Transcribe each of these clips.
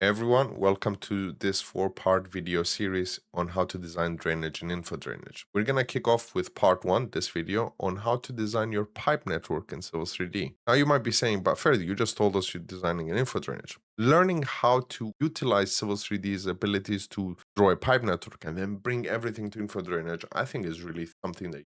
Everyone, welcome to this four-part video series on how to design drainage in InfoDrainage. We're going to kick off with part one, this video, on how to design your pipe network in Civil 3D. Now you might be saying, but Ferdi, you just told us you're designing an InfoDrainage. Learning how to utilize Civil 3D's abilities to draw a pipe network and then bring everything to InfoDrainage, I think is really something that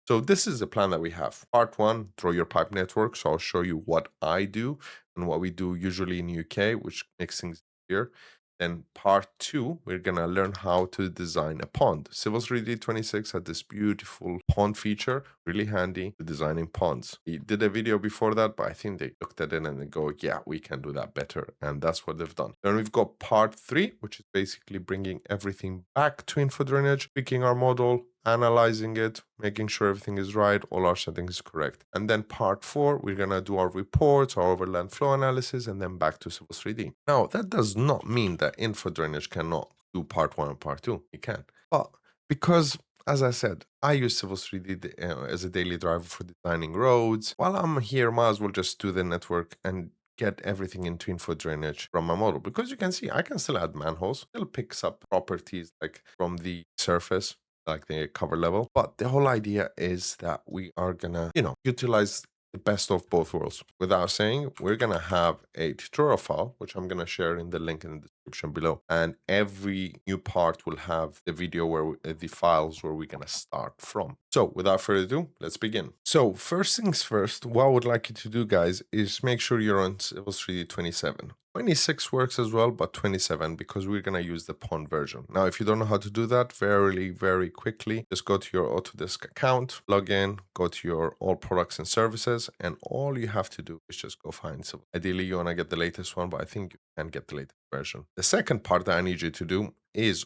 so this is the plan that we have. Part one, draw your pipe network. So I'll show you what I do and what we do usually in UK, which makes things easier. Then part two, we're gonna learn how to design a pond. Civil 3D 26 had this beautiful pond feature, really handy for designing ponds. We did a video before that, but I think they looked at it and they go, yeah, we can do that better. And that's what they've done. Then we've got part three, which is basically bringing everything back to InfoDrainage, picking our model, analyzing it, making sure everything is right, all our settings is correct. And then part four, we're gonna do our reports, our overland flow analysis, and then back to Civil 3D. Now, that does not mean that InfoDrainage cannot do part one and part two. It can. But because, as I said, I use Civil 3D as a daily driver for designing roads. While I'm here, might as well just do the network and get everything into InfoDrainage from my model, because you can see I can still add manholes. Still picks up properties like from the surface, like the cover level. But the whole idea is that we are gonna, utilize the best of both worlds. Without saying, we're gonna have a tutorial file, which I'm gonna share in the link in the description below. And every new part will have the video the files where we're gonna start from. So without further ado, let's begin. So first things first, what I would like you to do, guys, is make sure you're on Civil 3D 27. 26 works as well, but 27 because we're going to use the pond version. Now, if you don't know how to do that, very quickly, just go to your Autodesk account, log in, go to your all products and services, and all you have to do is just go find Civil. Ideally, you want to get the latest one, but I think you can get the latest version. The second part that I need you to do is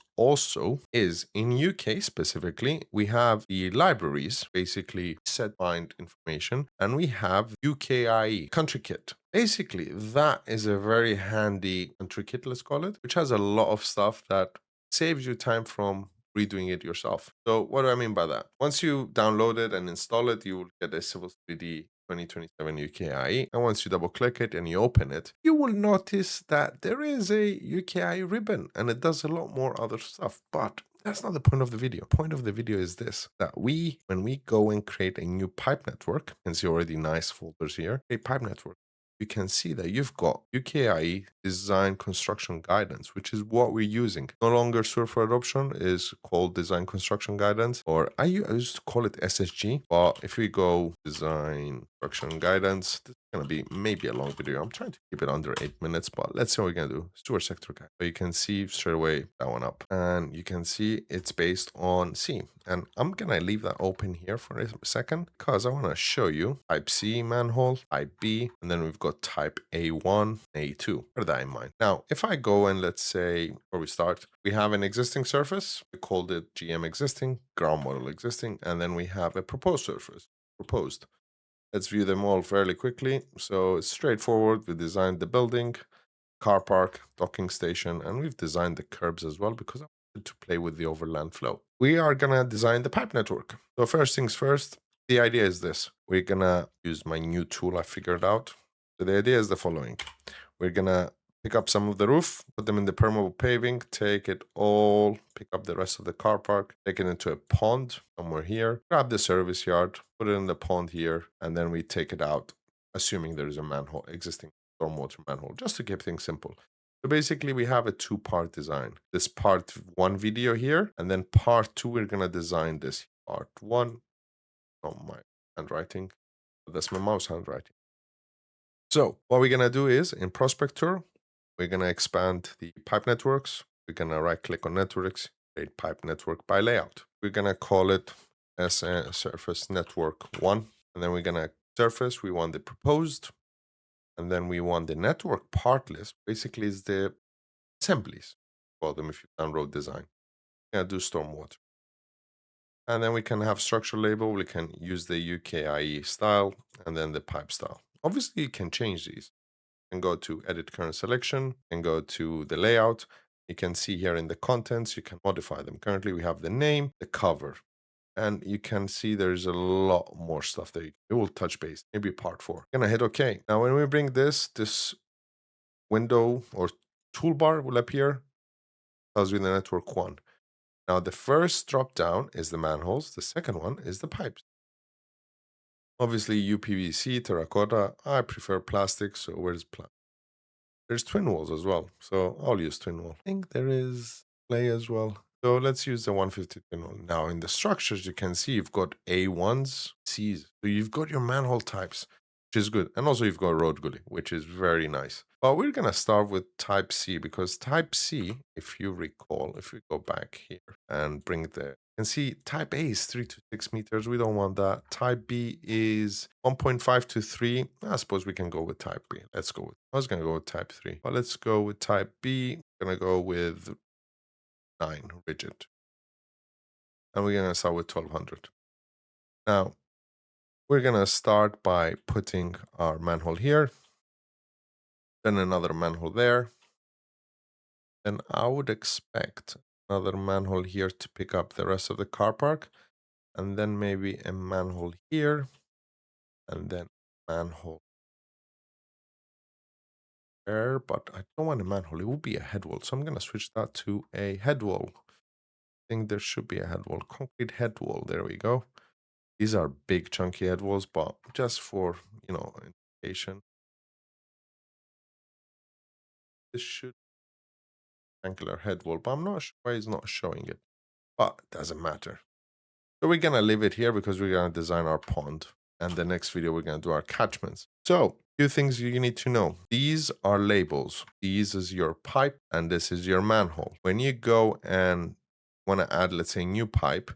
in UK specifically, we have the libraries, basically set find information, and we have UKIE country kit. Basically, that is a very handy country kit, let's call it, which has a lot of stuff that saves you time from redoing it yourself. So what do I mean by that? Once you download it and install it, you will get a Civil 3D 2027 UKIE. And once you double click it and you open it, you will notice that there is a UKIE ribbon and it does a lot more other stuff. But that's not the point of the video. The point of the video is this, that when we go and create a new pipe network, you can see already nice folders here, a pipe network, you can see that you've got UKIE Design Construction Guidance, which is what we're using. No longer Surfer Adoption is called Design Construction Guidance, or I used to call it SSG. But if we go Design Construction Guidance, this is going to be maybe a long video. I'm trying to keep it under 8 minutes, but let's see what we're going to do. Sewer Sector Guide. So you can see straight away that one up. And you can see it's based on C. And I'm going to leave that open here for a second because I want to show you type C manhole, type B, and then we've got type A1, A2. Bear that in mind. Now, if I go and let's say, before we start, we have an existing surface. We called it GM existing, ground model existing, and then we have a proposed surface, proposed. Let's view them all fairly quickly. So it's straightforward. We designed the building, car park, docking station, and we've designed the curbs as well because I wanted to play with the overland flow. We are gonna design the pipe network. So first things first, the idea is this. We're gonna use my new tool I figured out. So the idea is the following. We're gonna pick up some of the roof, put them in the permeable paving, take it all, pick up the rest of the car park, take it into a pond somewhere here, grab the service yard, put it in the pond here, and then we take it out, assuming there is a manhole, existing stormwater manhole, just to keep things simple. So basically we have a two-part design. This part one video here, and then part two, we're gonna design this. Part one, not my handwriting, that's my mouse handwriting. So what we're gonna do is in Prospector, we're gonna expand the pipe networks. We're gonna right click on networks, create pipe network by layout. We're gonna call it as a surface network one. And then we're gonna surface, we want the proposed, and then we want the network part list, basically is the assemblies, call them if you've done road design. We're gonna do stormwater. And then we can have structure label, we can use the UKIE style, and then the pipe style. Obviously, you can change these. You can go to edit current selection and go to the layout. You can see here in the contents, you can modify them. Currently, we have the name, the cover, and you can see there's a lot more stuff that it will touch base, maybe part four. Gonna hit OK. Now, when we bring this window or toolbar will appear, tells you the network 1. Now, the first drop down is the manholes, the second one is the pipes. Obviously, UPVC, terracotta. I prefer plastic, so where's plastic? There's twin walls as well, so I'll use twin wall. I think there is clay as well. So let's use the 150 twin wall. Now, in the structures, you can see you've got A1s, Cs. So you've got your manhole types, which is good. And also you've got road gully, which is very nice. But we're going to start with type C because type C, if you recall, if we go back here and bring the and see type A is 3 to 6 meters. We don't want that. Type B is 1.5 to 3. I suppose we can go with type B. Let's go with, I was going to go with type 3. But let's go with type B. I'm going to go with 9 rigid. And we're going to start with 1200. Now, we're going to start by putting our manhole here. Then another manhole there. And I would expect another manhole here to pick up the rest of the car park. And then maybe a manhole here. And then manhole there. But I don't want a manhole. It will be a head wall. So I'm going to switch that to a head wall. I think there should be a head wall. Concrete head wall. There we go. These are big chunky head walls, but just for, indication. This should be angular head wall, but I'm not sure why it's not showing it. But it doesn't matter. So we're going to leave it here because we're going to design our pond. And the next video, we're going to do our catchments. So, few things you need to know. These are labels. These is your pipe and this is your manhole. When you go and want to add, let's say, new pipe,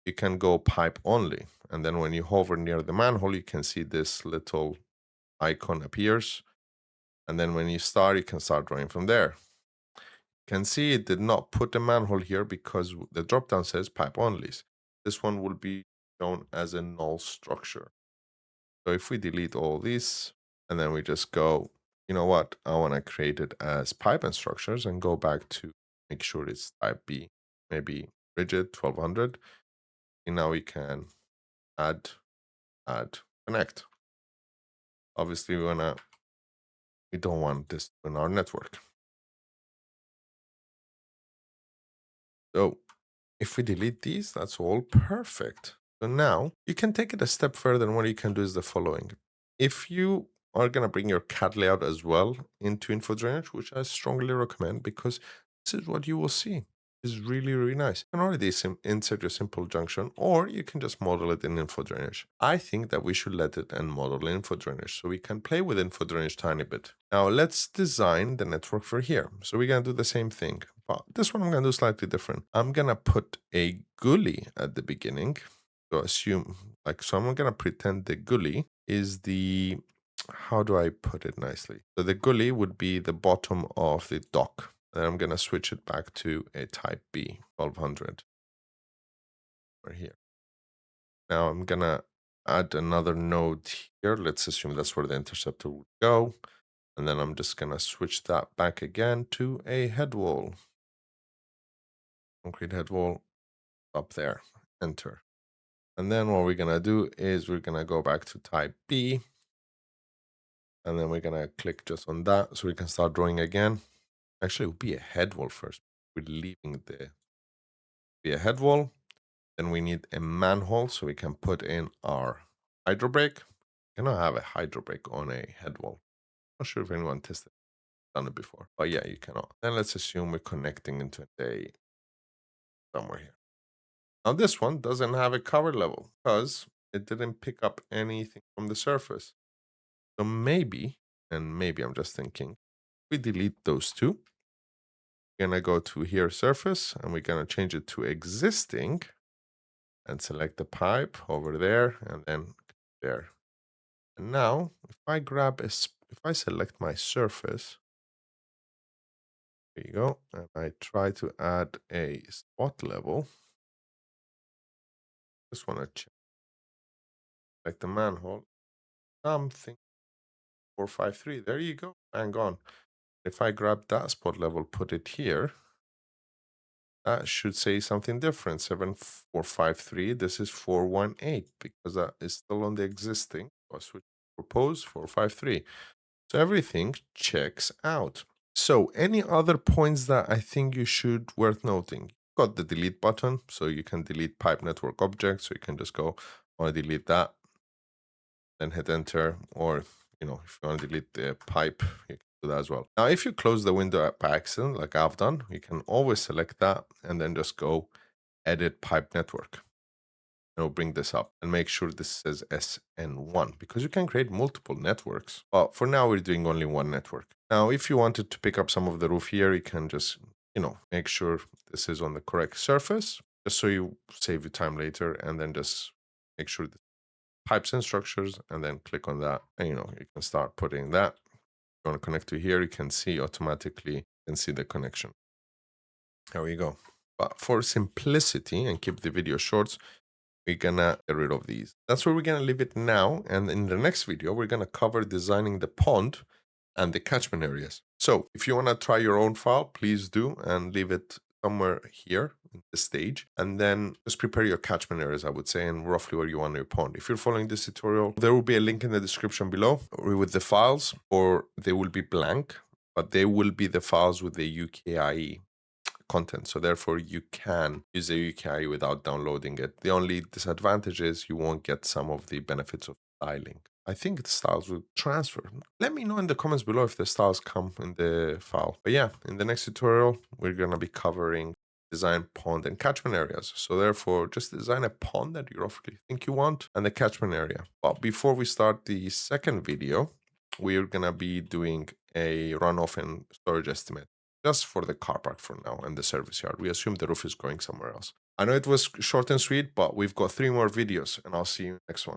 you can go pipe only. And then when you hover near the manhole, you can see this little icon appears. And then when you start, you can start drawing from there. You can see it did not put the manhole here because the dropdown says pipe only. This one will be shown as a null structure. So if we delete all these and then we just go, you know what, I want to create it as pipe and structures and go back to make sure it's type B, maybe rigid 1200. And now we can add, connect. Obviously, we don't want this in our network. So if we delete these, that's all perfect. So now you can take it a step further, and what you can do is the following. If you are going to bring your CAD layout as well into InfoDrainage, which I strongly recommend because this is what you will see. It's really, really nice. You can already insert your simple junction, or you can just model it in InfoDrainage. I think that we should let it and model in InfoDrainage so we can play with InfoDrainage tiny bit. Now let's design the network for here. So we're going to do the same thing, but this one I'm going to do slightly different. I'm going to put a gully at the beginning. So assume, so I'm going to pretend the gully is the, how do I put it nicely? So the gully would be the bottom of the dock. And I'm going to switch it back to a type B, 1200. Right here. Now I'm going to add another node here. Let's assume that's where the interceptor would go. And then I'm just going to switch that back again to a head wall. Concrete head wall up there. Enter. And then what we're going to do is we're going to go back to type B. And then we're going to click just on that so we can start drawing again. Actually, it would be a head wall first. We're leaving be a head wall. Then we need a manhole so we can put in our hydro brake. You cannot have a hydro brake on a head wall. Not sure if anyone done it before, but yeah, you cannot. Then let's assume we're connecting into a somewhere here. Now this one doesn't have a cover level because it didn't pick up anything from the surface. So maybe, and maybe I'm just thinking, we delete those two. We're gonna go to here surface and we're gonna change it to existing and select the pipe over there and then there. And now if I grab if I select my surface, there you go, and I try to add a spot level. Just want to check like the manhole. Something 453. There you go. Bang on. If I grab that spot level, put it here, that should say something different. 7453. This is 418 because that is still on the existing. So I switch propose 453. So everything checks out. So any other points that I think you should worth noting? Got the delete button, so you can delete pipe network objects. So you can just go, I want to delete that, then hit enter, or if you want to delete the pipe, you can do that as well. Now, if you close the window by accident, like I've done, you can always select that and then just go edit pipe network. It'll bring this up and make sure this says SN1 because you can create multiple networks. But for now, we're doing only one network. Now, if you wanted to pick up some of the roof here, you can just, make sure this is on the correct surface, just so you save your time later, and then just make sure the pipes and structures, and then click on that. And, you can start putting that. If you want to connect to here, you can see automatically and see the connection. There we go. But for simplicity and keep the video short, we're gonna get rid of these. That's where we're gonna leave it now. And in the next video, we're gonna cover designing the pond and the catchment areas. So if you wanna try your own file, please do and leave it somewhere here in the stage. And then just prepare your catchment areas, I would say, and roughly where you want your pond. If you're following this tutorial, there will be a link in the description below with the files, or they will be blank, but they will be the files with the UKIE content. So therefore you can use the UKI without downloading it. The only disadvantage is you won't get some of the benefits of styling. I think the styles will transfer. Let me know in the comments below if the styles come in the file. But yeah, in the next tutorial, we're going to be covering design pond and catchment areas. So therefore, just design a pond that you roughly think you want and the catchment area. But before we start the second video, we're going to be doing a runoff and storage estimate just for the car park for now and the service yard. We assume the roof is going somewhere else. I know it was short and sweet, but we've got 3 more videos, and I'll see you next one.